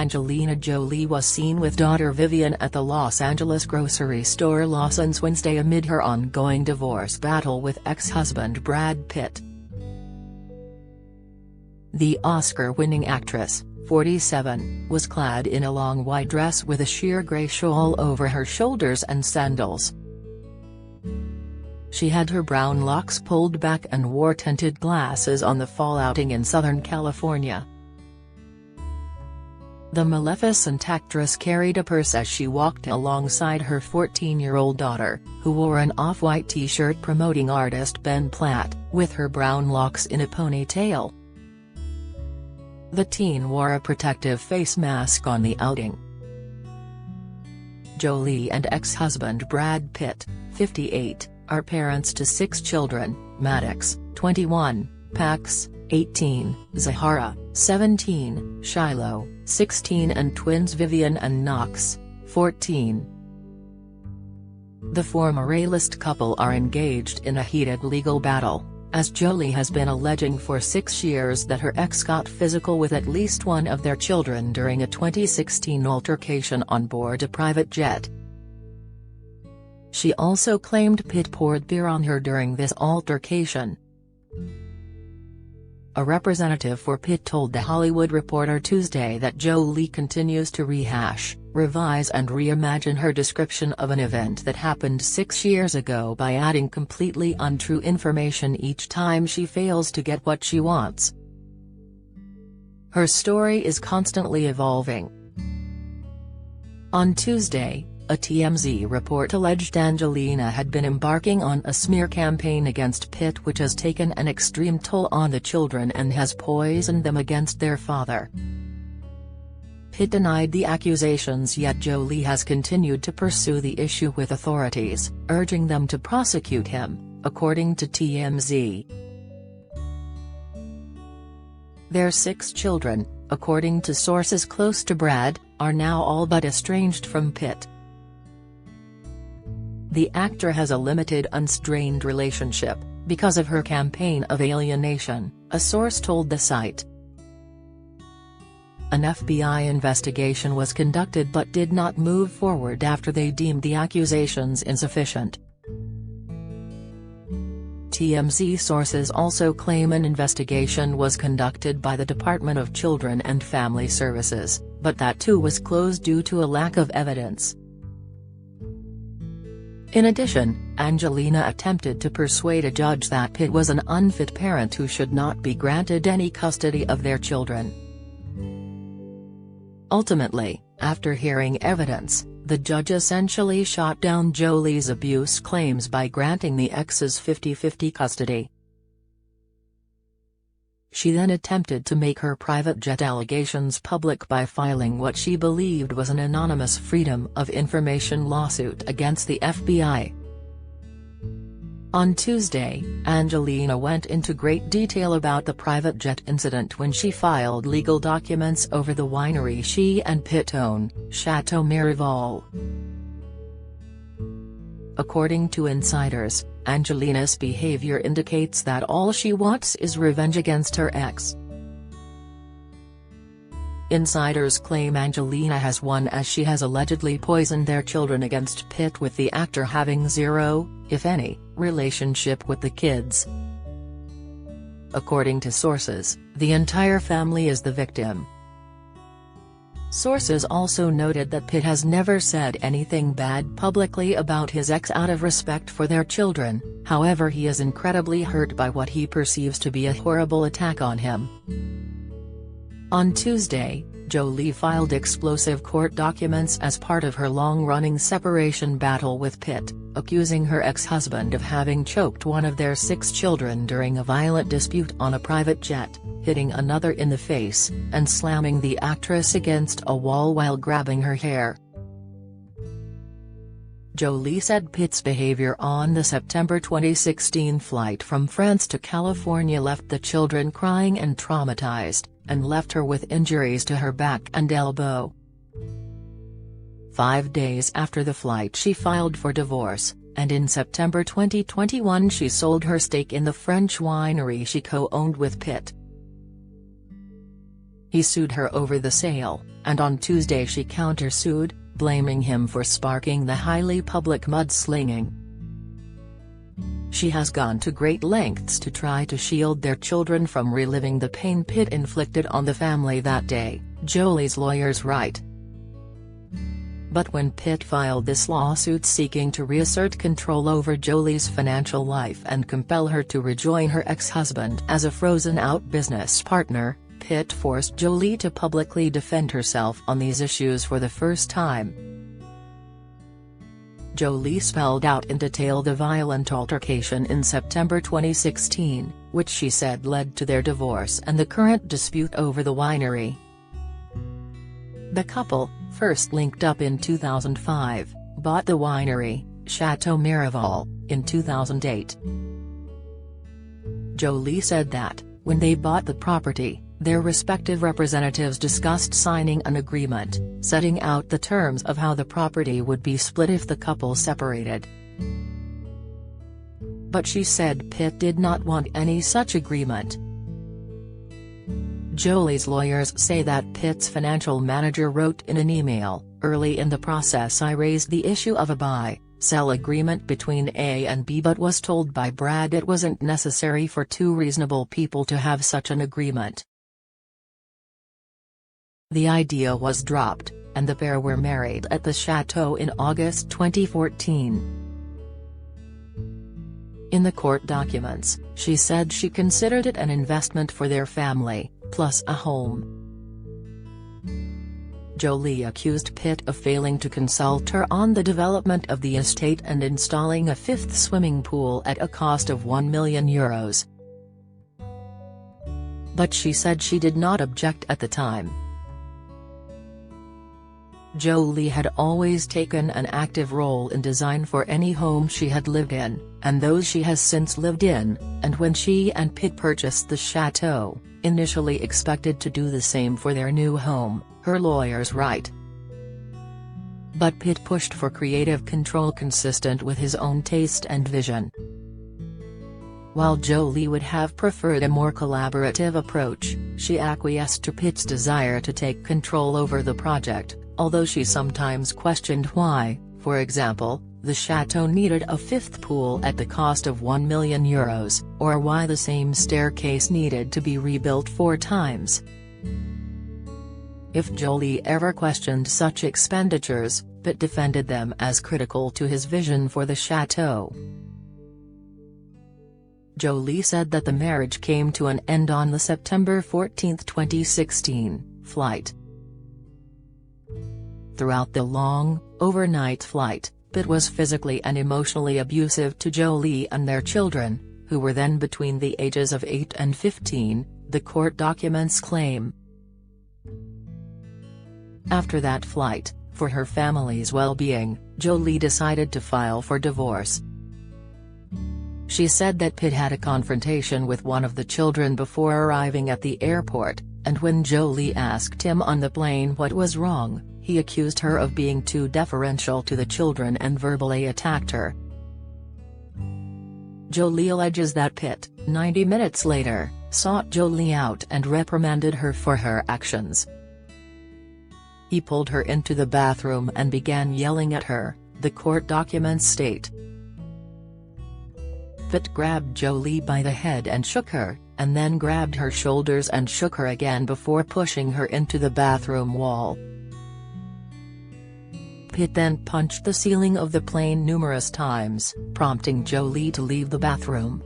Angelina Jolie was seen with daughter Vivienne at the Los Angeles grocery store Lawson's Wednesday amid her ongoing divorce battle with ex-husband Brad Pitt. The Oscar-winning actress, 47, was clad in a long white dress with a sheer grey shawl over her shoulders and sandals. She had her brown locks pulled back and wore tinted glasses on the fall outing in Southern California. The Maleficent actress carried a purse as she walked alongside her 14-year-old daughter, who wore an off-white t-shirt promoting artist Ben Platt, with her brown locks in a ponytail. The teen wore a protective face mask on the outing. Jolie and ex-husband Brad Pitt, 58, are parents to 6 children: Maddox, 21, Pax, 18, Zahara, 17, Shiloh, 16 and twins Vivienne and Knox, 14. The former A-list couple are engaged in a heated legal battle, as Jolie has been alleging for 6 years that her ex got physical with at least one of their children during a 2016 altercation on board a private jet. She also claimed Pitt poured beer on her during this altercation. A representative for Pitt told The Hollywood Reporter Tuesday that Jolie continues to rehash, revise and reimagine her description of an event that happened 6 years ago by adding completely untrue information each time she fails to get what she wants. Her story is constantly evolving. On Tuesday, a TMZ report alleged Angelina had been embarking on a smear campaign against Pitt which has taken an extreme toll on the children and has poisoned them against their father. Pitt denied the accusations, yet Jolie has continued to pursue the issue with authorities, urging them to prosecute him, according to TMZ. Their 6 children, according to sources close to Brad, are now all but estranged from Pitt. The actor has a limited unstrained relationship, because of her campaign of alienation, a source told the site. An FBI investigation was conducted but did not move forward after they deemed the accusations insufficient. TMZ sources also claim an investigation was conducted by the Department of Children and Family Services, but that too was closed due to a lack of evidence. In addition, Angelina attempted to persuade a judge that Pitt was an unfit parent who should not be granted any custody of their children. Ultimately, after hearing evidence, the judge essentially shot down Jolie's abuse claims by granting the exes 50-50 custody. She then attempted to make her private jet allegations public by filing what she believed was an anonymous Freedom of Information lawsuit against the FBI. On Tuesday, Angelina went into great detail about the private jet incident when she filed legal documents over the winery she and Pitt own, Chateau Miraval. According to insiders, Angelina's behavior indicates that all she wants is revenge against her ex. Insiders claim Angelina has won as she has allegedly poisoned their children against Pitt, with the actor having zero, if any, relationship with the kids. According to sources, the entire family is the victim. Sources also noted that Pitt has never said anything bad publicly about his ex out of respect for their children, however he is incredibly hurt by what he perceives to be a horrible attack on him. On Tuesday, Jolie filed explosive court documents as part of her long-running separation battle with Pitt, accusing her ex-husband of having choked one of their 6 children during a violent dispute on a private jet, hitting another in the face, and slamming the actress against a wall while grabbing her hair. Jolie said Pitt's behavior on the September 2016 flight from France to California left the children crying and traumatized, and left her with injuries to her back and elbow. 5 days after the flight she filed for divorce, and in September 2021 she sold her stake in the French winery she co-owned with Pitt. He sued her over the sale, and on Tuesday she countersued, blaming him for sparking the highly public mudslinging. She has gone to great lengths to try to shield their children from reliving the pain Pitt inflicted on the family that day, Jolie's lawyers write. But when Pitt filed this lawsuit seeking to reassert control over Jolie's financial life and compel her to rejoin her ex-husband as a frozen-out business partner, Pitt forced Jolie to publicly defend herself on these issues for the first time. Jolie spelled out in detail the violent altercation in September 2016, which she said led to their divorce and the current dispute over the winery. The couple, first linked up in 2005, bought the winery, Chateau Miraval, in 2008. Jolie said that, when they bought the property, their respective representatives discussed signing an agreement, setting out the terms of how the property would be split if the couple separated. But she said Pitt did not want any such agreement. Jolie's lawyers say that Pitt's financial manager wrote in an email, "Early in the process I raised the issue of a buy-sell agreement between A and B but was told by Brad it wasn't necessary for two reasonable people to have such an agreement. The idea was dropped, and the pair were married at the chateau in August 2014. In the court documents, she said she considered it an investment for their family, plus a home. Jolie accused Pitt of failing to consult her on the development of the estate and installing a fifth swimming pool at a cost of €1 million. But she said she did not object at the time. Jolie had always taken an active role in design for any home she had lived in, and those she has since lived in, and when she and Pitt purchased the chateau, initially expected to do the same for their new home, her lawyers write. But Pitt pushed for creative control consistent with his own taste and vision. While Jolie would have preferred a more collaborative approach, she acquiesced to Pitt's desire to take control over the project, although she sometimes questioned why, for example, the chateau needed a fifth pool at the cost of €1 million, or why the same staircase needed to be rebuilt 4 times. If Jolie ever questioned such expenditures, Pitt defended them as critical to his vision for the chateau. Jolie said that the marriage came to an end on the September 14, 2016, flight. Throughout the long, overnight flight, Pitt was physically and emotionally abusive to Jolie and their children, who were then between the ages of 8 and 15, the court documents claim. After that flight, for her family's well-being, Jolie decided to file for divorce. She said that Pitt had a confrontation with one of the children before arriving at the airport, and when Jolie asked him on the plane what was wrong, he accused her of being too deferential to the children and verbally attacked her. Jolie alleges that Pitt, 90 minutes later, sought Jolie out and reprimanded her for her actions. He pulled her into the bathroom and began yelling at her, the court documents state. Pitt grabbed Jolie by the head and shook her, and then grabbed her shoulders and shook her again before pushing her into the bathroom wall. Pitt then punched the ceiling of the plane numerous times, prompting Jolie to leave the bathroom.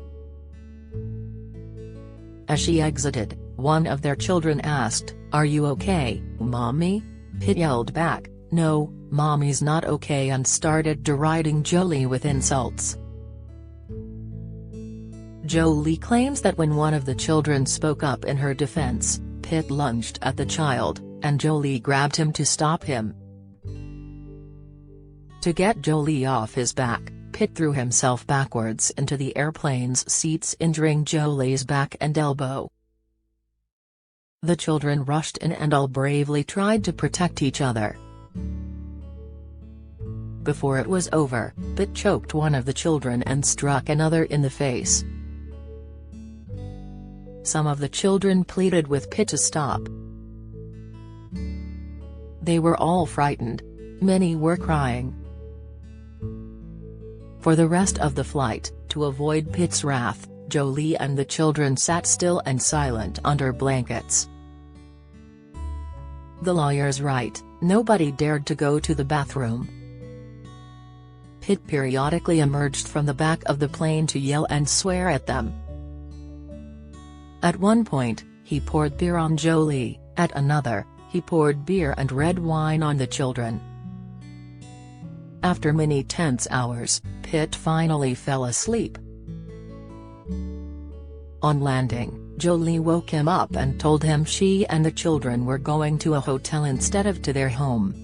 As she exited, one of their children asked, "Are you okay, Mommy?" Pitt yelled back, "No, Mommy's not okay," and started deriding Jolie with insults. Jolie claims that when one of the children spoke up in her defense, Pitt lunged at the child, and Jolie grabbed him to stop him. To get Jolie off his back, Pitt threw himself backwards into the airplane's seats, injuring Jolie's back and elbow. The children rushed in and all bravely tried to protect each other. Before it was over, Pitt choked one of the children and struck another in the face. Some of the children pleaded with Pitt to stop. They were all frightened. Many were crying. For the rest of the flight, to avoid Pitt's wrath, Jolie and the children sat still and silent under blankets. The lawyers write, nobody dared to go to the bathroom. Pitt periodically emerged from the back of the plane to yell and swear at them. At one point, he poured beer on Jolie, at another, he poured beer and red wine on the children. After many tense hours, Pitt finally fell asleep. On landing, Jolie woke him up and told him she and the children were going to a hotel instead of to their home.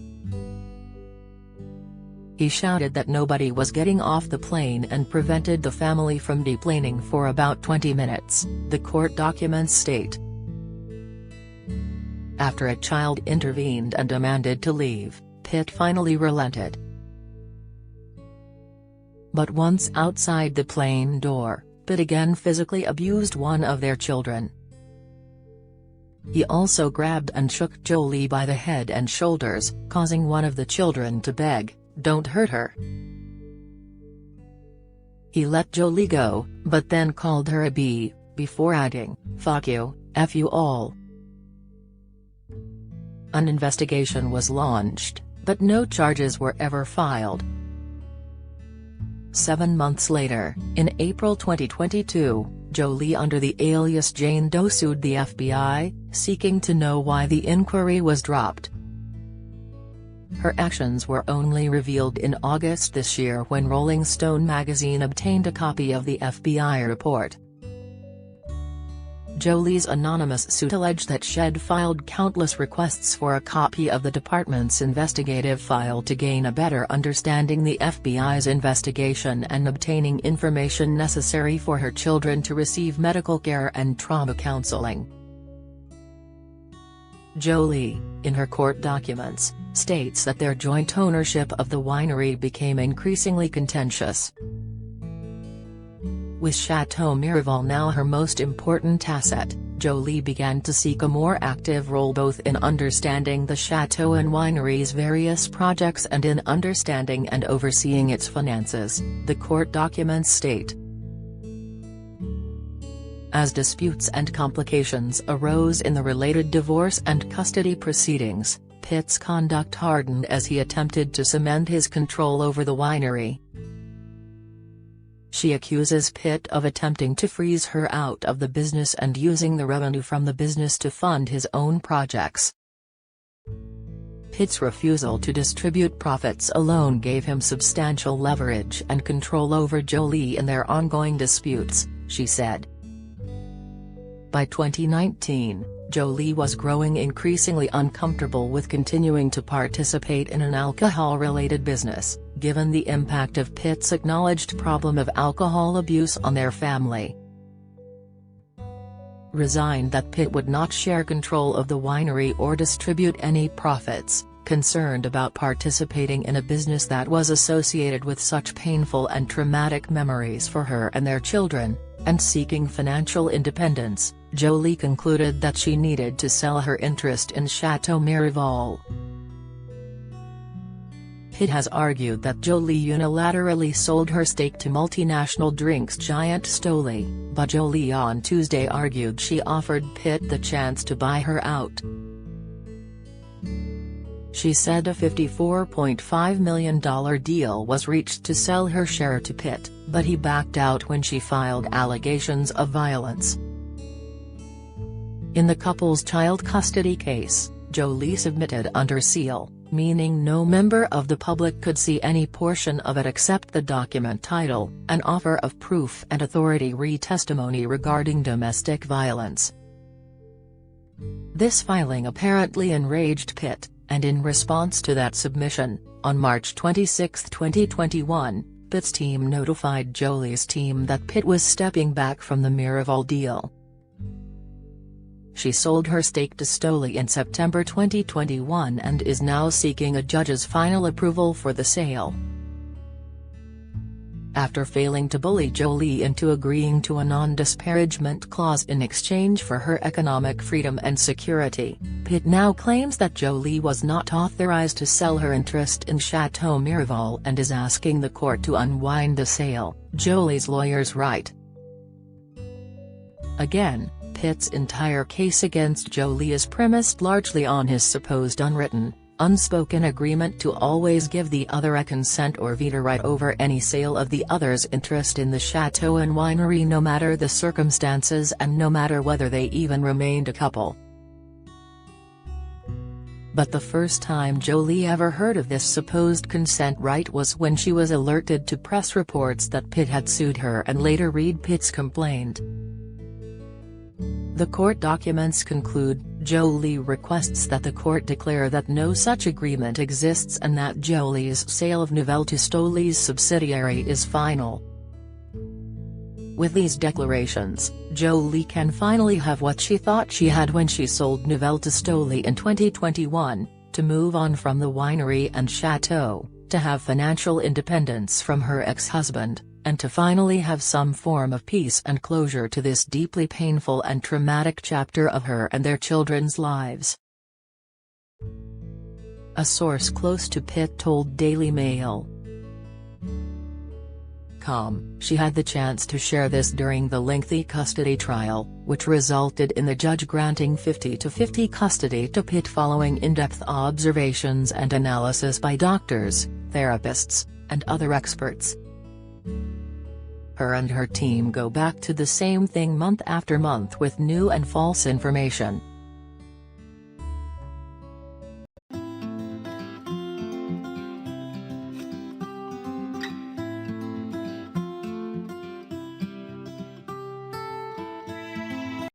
He shouted that nobody was getting off the plane and prevented the family from deplaning for about 20 minutes, the court documents state. After a child intervened and demanded to leave, Pitt finally relented. But once outside the plane door, Pitt again physically abused one of their children. He also grabbed and shook Jolie by the head and shoulders, causing one of the children to beg, "Don't hurt her." He let Jolie go, but then called her a B, before adding, "Fuck you, F you all." An investigation was launched, but no charges were ever filed. 7 months later, in April 2022, Jolie under the alias Jane Doe sued the FBI, seeking to know why the inquiry was dropped. Her actions were only revealed in August this year when Rolling Stone magazine obtained a copy of the FBI report. Jolie's anonymous suit alleged that she'd filed countless requests for a copy of the department's investigative file to gain a better understanding the FBI's investigation and obtaining information necessary for her children to receive medical care and trauma counseling. Jolie, in her court documents, states that their joint ownership of the winery became increasingly contentious. With Chateau Miraval now her most important asset, Jolie began to seek a more active role both in understanding the chateau and winery's various projects and in understanding and overseeing its finances, the court documents state. As disputes and complications arose in the related divorce and custody proceedings, Pitt's conduct hardened as he attempted to cement his control over the winery. She accuses Pitt of attempting to freeze her out of the business and using the revenue from the business to fund his own projects. Pitt's refusal to distribute profits alone gave him substantial leverage and control over Jolie in their ongoing disputes, she said. By 2019, Jolie was growing increasingly uncomfortable with continuing to participate in an alcohol-related business, given the impact of Pitt's acknowledged problem of alcohol abuse on their family. Resigned that Pitt would not share control of the winery or distribute any profits, concerned about participating in a business that was associated with such painful and traumatic memories for her and their children, and seeking financial independence, Jolie concluded that she needed to sell her interest in Chateau Miraval. Pitt has argued that Jolie unilaterally sold her stake to multinational drinks giant Stoli, but Jolie on Tuesday argued she offered Pitt the chance to buy her out. She said a $54.5 million deal was reached to sell her share to Pitt, but he backed out when she filed allegations of violence. In the couple's child custody case, Jolie submitted under seal, meaning no member of the public could see any portion of it except the document title, an offer of proof and authority re-testimony regarding domestic violence. This filing apparently enraged Pitt, and in response to that submission, on March 26, 2021, Pitt's team notified Jolie's team that Pitt was stepping back from the Miraval deal. She sold her stake to Stoli in September 2021 and is now seeking a judge's final approval for the sale. After failing to bully Jolie into agreeing to a non-disparagement clause in exchange for her economic freedom and security, Pitt now claims that Jolie was not authorized to sell her interest in Chateau Miraval and is asking the court to unwind the sale, Jolie's lawyers write. Again, Pitt's entire case against Jolie is premised largely on his supposed unwritten, unspoken agreement to always give the other a consent or veto right over any sale of the other's interest in the chateau and winery, no matter the circumstances and no matter whether they even remained a couple. But the first time Jolie ever heard of this supposed consent right was when she was alerted to press reports that Pitt had sued her, and later read Pitt's complaint. The court documents conclude, Jolie requests that the court declare that no such agreement exists and that Jolie's sale of Nouvelle Tistoli's subsidiary is final. With these declarations, Jolie can finally have what she thought she had when she sold Nouvelle Tistoli in 2021, to move on from the winery and chateau, to have financial independence from her ex-husband, and to finally have some form of peace and closure to this deeply painful and traumatic chapter of her and their children's lives. A source close to Pitt told Daily Mail. She had the chance to share this during the lengthy custody trial, which resulted in the judge granting 50-50 custody to Pitt following in-depth observations and analysis by doctors, therapists, and other experts. Her and her team go back to the same thing month after month with new and false information,